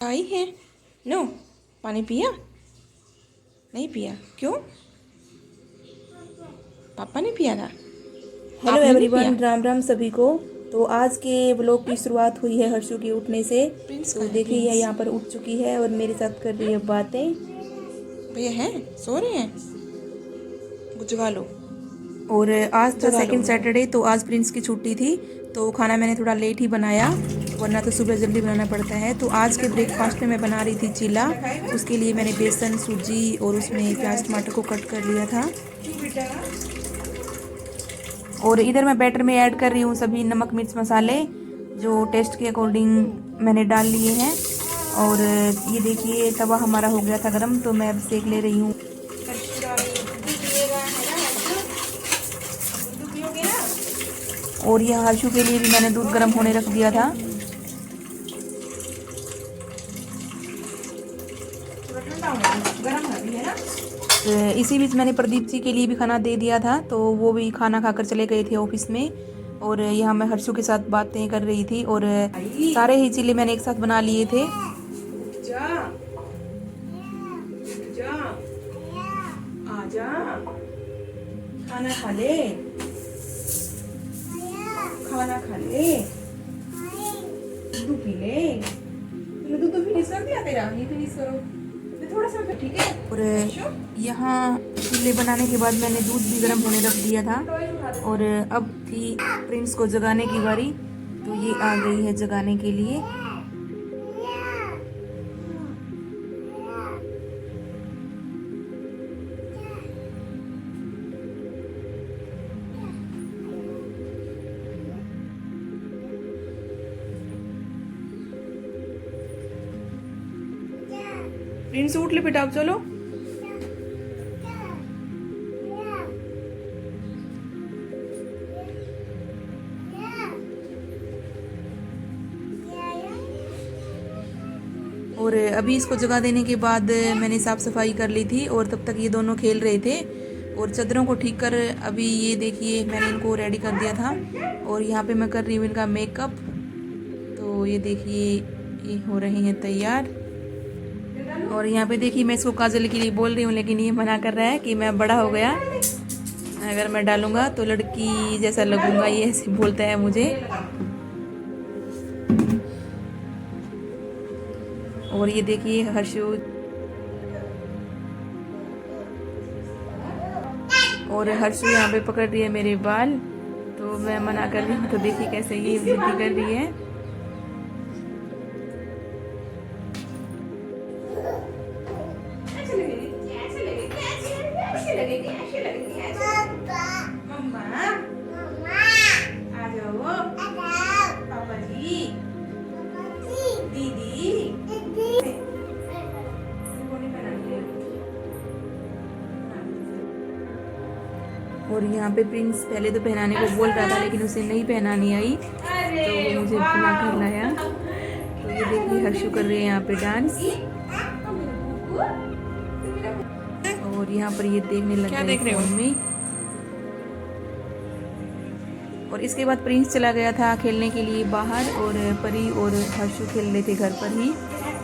आई है। नो, पानी पिया? नहीं पिया, क्यों? पापा ने पिया था? हेलो आपने नहीं पिया? एवरीवन, राम राम सभी को। तो आज के ब्लॉग की शुरुआत हुई है हर्षु के उठने से। प्रिंस तो कहाँ है? देखिए यह प्रिंस यहाँ पर उठ चुकी है और मेरे साथ कर रही है बातें। भैया हैं, सो रहे हैं? जगा लो, और आज था जगा लो सेकंड उनको। सैटरडे, तो आज प्रिंस की छुट्टी थी। तो खाना मैंने थोड़ा लेट ही बनाया, वरना तो सुबह जल्दी बनाना पड़ता है। तो आज के ब्रेकफास्ट में मैं बना रही थी चीला। उसके लिए मैंने बेसन, सूजी और उसमें प्याज टमाटर को कट कर लिया था। और इधर मैं बैटर में ऐड कर रही हूँ सभी नमक मिर्च मसाले जो टेस्ट के अकॉर्डिंग मैंने डाल लिए हैं। और ये देखिए तवा हमारा हो गया था गरम, तो मैं अब सेक ले रही हूँ। और यह हर्षु के लिए भी मैंने दूध गर्म होने रख दिया था। इसी बीच मैंने प्रदीप जी के लिए भी खाना दे दिया था, तो वो भी खाना खाकर चले गए थे ऑफिस में। और यहाँ मैं हर्षु के साथ बातें कर रही थी। और सारे ही चिल्ले मैंने एक साथ बना लिए थे। जा, जा, आजा, खाना खा ले, खाना खा ले, दूध पी ले। तूने दूध तो फिनिश कर दिया तेरा? ये फिनिश करो, मैं थोड़ा सा, ठीक है? और यहाँ चिल्ले बनाने के बाद मैंने दूध भी गर्म होने रख दिया था। और अब थी प्रिंस को जगाने की बारी, तो ये आ गई है जगाने के लिए। प्रिंस उठ ले बेटा, अब चलो। और अभी इसको जगा देने के बाद मैंने साफ़ सफाई कर ली थी, और तब तक ये दोनों खेल रहे थे। और चादरों को ठीक कर अभी ये देखिए मैंने इनको रेडी कर दिया था। और यहाँ पे मैं कर रही हूँ इनका मेकअप। तो ये देखिए ये हो रहे हैं तैयार। और यहाँ पे देखिए मैं इसको काजल के लिए बोल रही हूँ, लेकिन ये मना कर रहा है कि मैं बड़ा हो गया, अगर मैं डालूंगा तो लड़की जैसा लगूंगा, ये ऐसे बोलता है मुझे। और ये देखिए हर्षु, और हर्षु यहाँ पे पकड़ रही है मेरे बाल, तो मैं मना कर रही हूँ। तो देखिए कैसे ये जिद्दी कर रही है। और यहाँ पे प्रिंस पहले तो पहनाने को बोल रहा था, लेकिन उसे नहीं पहनानी आई, तो वो मुझे बुला कर लाया। तो ये देखिए हर्षु कर रहे हैं यहाँ पे डांस। और यहाँ पर ये देखने लग क्या गए देख रहे हो? फोन में। और इसके बाद प्रिंस चला गया था खेलने के लिए बाहर, और परी और हर्षु खेल रहे थे घर पर ही।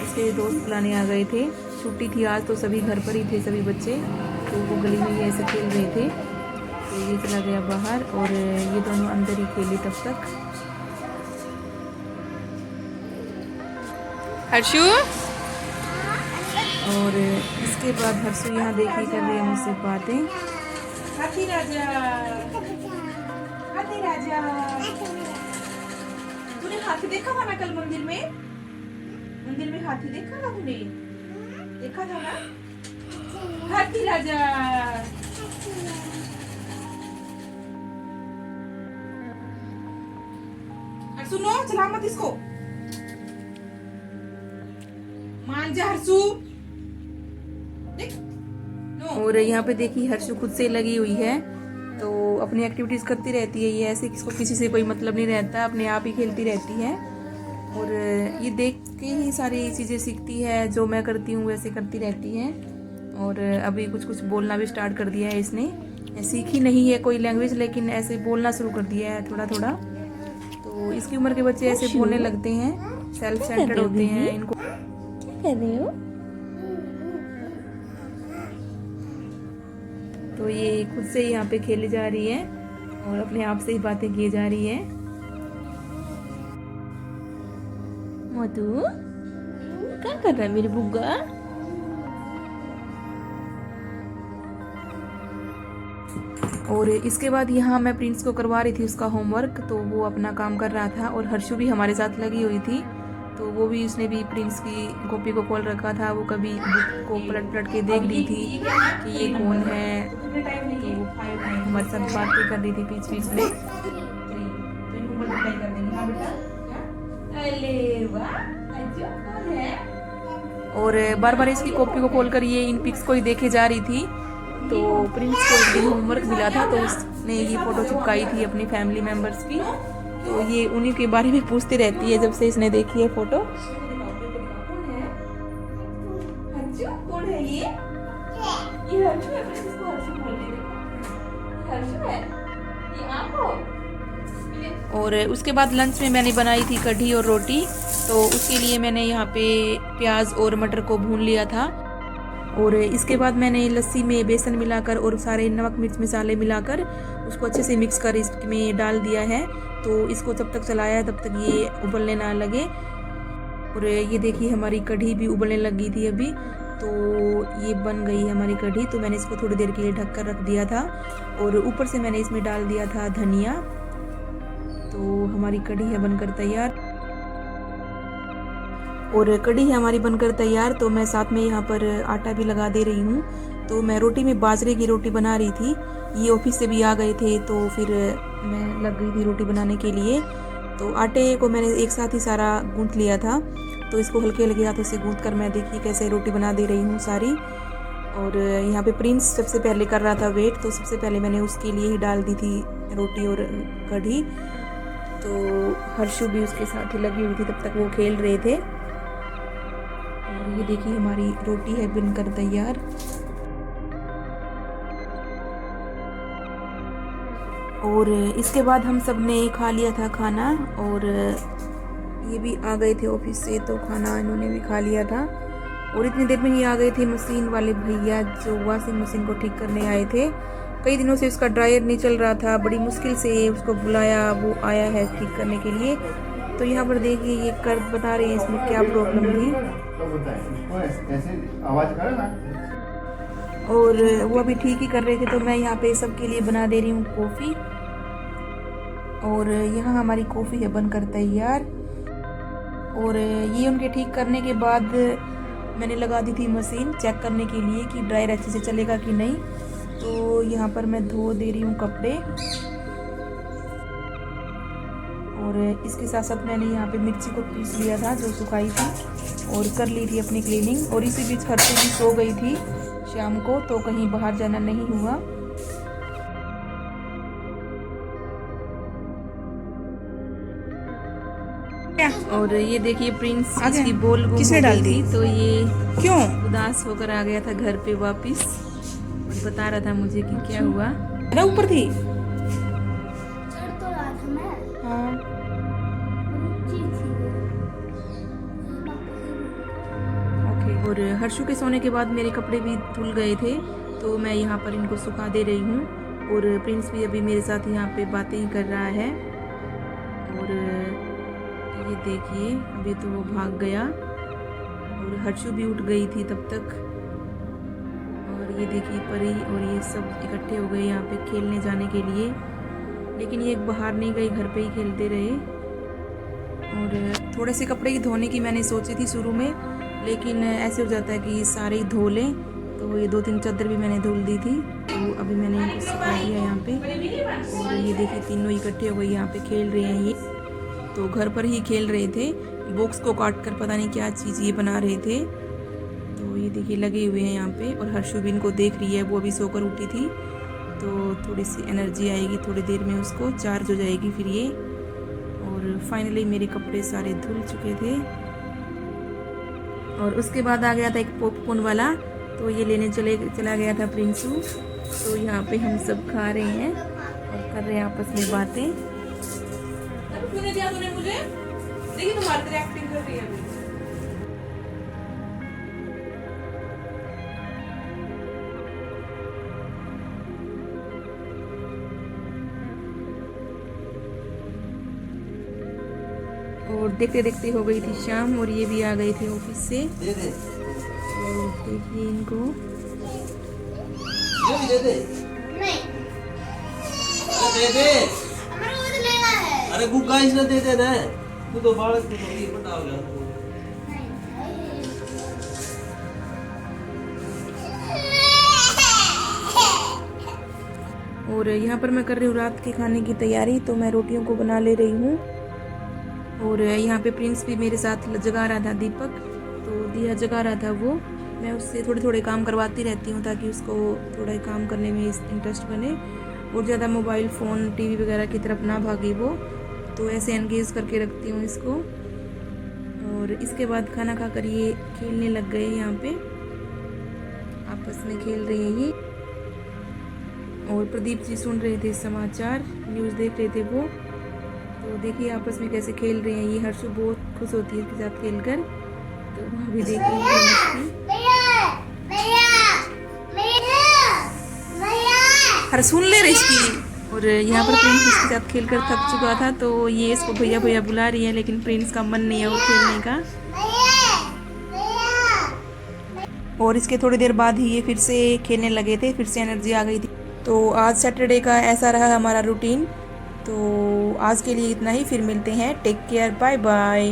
उसके दोस्त बुलाने आ गए थे, छुट्टी थी आज, तो सभी घर पर ही थे सभी बच्चे। तो वो गली में ही ऐसे खेल रहे थे। तो ये चला गया बाहर, और ये दोनों अंदर ही खेली तब तक। हर्षु, और इसके बाद हर्षु यहाँ देखिए कर रही है मुझसे बातें। हाथी राजा, हाथी राजा। तूने हाथी देखा था ना कल मंदिर में? मंदिर में हाथी देखा था तूने? देखा था ना? हाथी राजा। हर्षु नो, चला मत इसको, मान जा हर्षु। देख, नो। और यहाँ पे देखिए हर्षु खुद से लगी हुई है, तो अपनी एक्टिविटीज करती रहती है। ये ऐसे किसको किसी से कोई मतलब नहीं रहता, अपने आप ही खेलती रहती है। और ये देख के ही सारी चीज़ें सीखती है, जो मैं करती हूँ वैसे करती रहती है। और अभी कुछ कुछ बोलना भी स्टार्ट कर दिया है इसने। सीखी नहीं है कोई लैंग्वेज, लेकिन ऐसे बोलना शुरू कर दिया है थोड़ा थोड़ा। तो इसकी उम्र के बच्चे ऐसे बोलने लगते हैं, सेल्फ सेंटर्ड होते हैं। इनको कर रही हो? तो ये खुद से यहाँ पे खेली जा रही है और अपने आप से ही बातें किए जा रही है। मोटू क्या कर रहा है मेरी बुग्गा? और इसके बाद यहाँ मैं प्रिंस को करवा रही थी उसका होमवर्क, तो वो अपना काम कर रहा था और हर्षु भी हमारे साथ लगी हुई थी। तो वो भी उसने भी प्रिंस की कॉपी को खोल रखा था, वो कभी बुक को पलट पलट के देख रही थी कि ये कौन है। तो हमारे साथ बातें कर रही थी बीच बीच में। और बार बार इसकी कॉपी को खोलकर ये इन पिक्स को ही देखे जा रही थी। तो प्रिंस को एक दिन होमवर्क मिला था, तो उसने ये फोटो चिपकाई थी अपनी फैमिली मेंबर्स की। तो ये उन्हीं के बारे में पूछती रहती है जब से इसने देखी है फोटो। कौन है ये? हर्षु है। इसको हर्षु बोलते हैं। हर्षु है ये आप हो? और उसके बाद लंच में मैंने बनाई थी कढ़ी और रोटी। तो उसके लिए मैंने यहाँ पे प्याज और मटर को भून लिया था और इसके बाद मैंने लस्सी में बेसन मिलाकर और सारे नमक मिर्च मसाले मिलाकर उसको अच्छे से मिक्स कर इसमें डाल दिया है। तो इसको जब तक चलाया तब तक ये उबलने ना लगे। और ये देखिए हमारी कढ़ी भी उबलने लगी थी अभी, तो ये बन गई है हमारी कढ़ी। तो मैंने इसको थोड़ी देर के लिए ढक कर रख दिया था और ऊपर से मैंने इसमें डाल दिया था धनिया। तो हमारी कढ़ी है बनकर तैयार और कढ़ी है हमारी बनकर तैयार। तो मैं साथ में यहाँ पर आटा भी लगा दे रही हूँ। तो मैं रोटी में बाजरे की रोटी बना रही थी। ये ऑफिस से भी आ गए थे तो फिर मैं लग गई थी रोटी बनाने के लिए। तो आटे को मैंने एक साथ ही सारा गूंथ लिया था। तो इसको हल्के हल्के हाथों से गूंथ कर मैं देखिए कैसे रोटी बना दे रही हूँ सारी। और यहाँ पे प्रिंस सबसे पहले कर रहा था वेट, तो सबसे पहले मैंने उसके लिए ही डाल दी थी रोटी और कढ़ी। तो हर्षु भी उसके साथ ही लगी हुई थी, तब तक वो खेल रहे थे। और ये देखिए हमारी रोटी है बनकर तैयार। और इसके बाद हम सब ने खा लिया था खाना और ये भी आ गए थे ऑफिस से, तो खाना इन्होंने भी खा लिया था। और इतनी देर में ही आ गए थे मशीन वाले भैया जो वॉशिंग मशीन को ठीक करने आए थे। कई दिनों से उसका ड्रायर नहीं चल रहा था, बड़ी मुश्किल से उसको बुलाया, वो आया है ठीक करने के लिए। तो यहाँ पर देखिए ये कर्व बता रहे हैं इसमें क्या प्रॉब्लम थी। और वो अभी ठीक ही कर रहे थे। तो मैं यहाँ पे सबके लिए बना दे रही हूँ कॉफ़ी। और यहाँ हमारी कॉफ़ी है बनकर तैयार। और ये उनके ठीक करने के बाद मैंने लगा दी थी मशीन चेक करने के लिए कि ड्रायर अच्छे से चलेगा कि नहीं। तो यहाँ पर मैं धो दे रही हूँ कपड़े। और इसके साथ साथ मैंने यहाँ पे मिर्ची को पीस लिया था जो सुखाई थी और कर ली थी अपनी क्लीनिंग। और इसी बीच हर्षु भी सो गई थी शाम को, तो कहीं बाहर जाना नहीं हुआ। और ये देखिए प्रिंस इसकी बॉल गुम हो गई थी, तो ये क्यों उदास होकर आ गया था घर पे वापस और बता रहा था मुझे कि क्या हुआ। अरे ऊपर थी हाँ। ओके। और हर्षु के सोने के बाद मेरे कपड़े भी धुल गए थे, तो मैं यहाँ पर इनको सुखा दे रही हूँ। और प्रिंस भी अभी मेरे साथ यहाँ पे बातें ही कर रहा है। और ये देखिए अभी तो वो भाग गया और हर्षु भी उठ गई थी तब तक। और ये देखिए परी और ये सब इकट्ठे हो गए यहाँ पे खेलने जाने के लिए, लेकिन ये बाहर नहीं गई, घर पे ही खेलते रहे। और थोड़े से कपड़े की धोने की मैंने सोची थी शुरू में, लेकिन ऐसे हो जाता है कि सारे ही धो लें। तो ये 2-3 चादर भी मैंने धुल दी थी, तो अभी मैंने इनको सुखा दिया यहाँ पे। और ये देखिए तीनों इकट्ठे हो गए यहाँ पे खेल रहे हैं। ये तो घर पर ही खेल रहे थे, बॉक्स को काट कर पता नहीं क्या चीज़ ये बना रहे थे। तो ये देखिए लगे हुए हैं यहाँ पे। और हर्षु भी इनको देख रही है, वो अभी सोकर उठी थी, तो थोड़ी सी एनर्जी आएगी, थोड़ी देर में उसको चार्ज हो जाएगी फिर ये। और फाइनली मेरे कपड़े सारे धुल चुके थे। और उसके बाद आ गया था एक पॉपकॉर्न वाला, तो ये लेने चला गया था प्रिंसू। तो यहाँ पे हम सब खा रहे हैं और कर रहे हैं आपस में बातें। क्यों नहीं दिया तूने मुझे? देखिए तुम्हारी तरह एक्टिंग कर रही है अभी। देखते देखते हो गई थी शाम और ये भी आ गए थे ऑफिस से। दे दे और देखिए इनको। ये भी दे दे। नहीं, अरे दे दे। हमारे को तो लेना है। अरे गुग्गा इसने दे दे ना। तू तो बालक तू तो ये बता गया। और यहाँ पर मैं कर रही हूँ रात के खाने की तैयारी, तो मैं रोटियों को बना ले रही हूँ। और यहाँ पे प्रिंस भी मेरे साथ जगा रहा था, दीपक, तो दिया जगा रहा था वो। मैं उससे थोड़े थोड़े काम करवाती रहती हूँ ताकि उसको थोड़ा काम करने में इंटरेस्ट बने और ज़्यादा मोबाइल फ़ोन टीवी वगैरह की तरफ ना भागे वो, तो ऐसे एंगेज करके रखती हूँ इसको। और इसके बाद खाना खाकर ये खेलने लग गए, यहाँ पे आपस में खेल रहे हैं ये। और प्रदीप जी सुन रहे थे समाचार, न्यूज़ देख रहे थे वो। तो देखिए आपस में कैसे खेल रहे हैं ये। हर्षु बहुत खुश होती है इसके साथ खेलकर, तो वहाँ भी देख रही है मस्ती। हर सुन ले रही इसकी। और यहाँ पर प्रिंस इसके साथ खेलकर थक चुका था, तो ये इसको भैया भैया बुला रही है, लेकिन प्रिंस का मन नहीं है वो खेलने का। और इसके थोड़ी देर बाद ही ये फिर से खेलने लगे थे, फिर से एनर्जी आ गई थी। तो आज सैटरडे का ऐसा रहा हमारा रूटीन। तो आज के लिए इतना ही, फिर मिलते हैं। Take care, bye bye.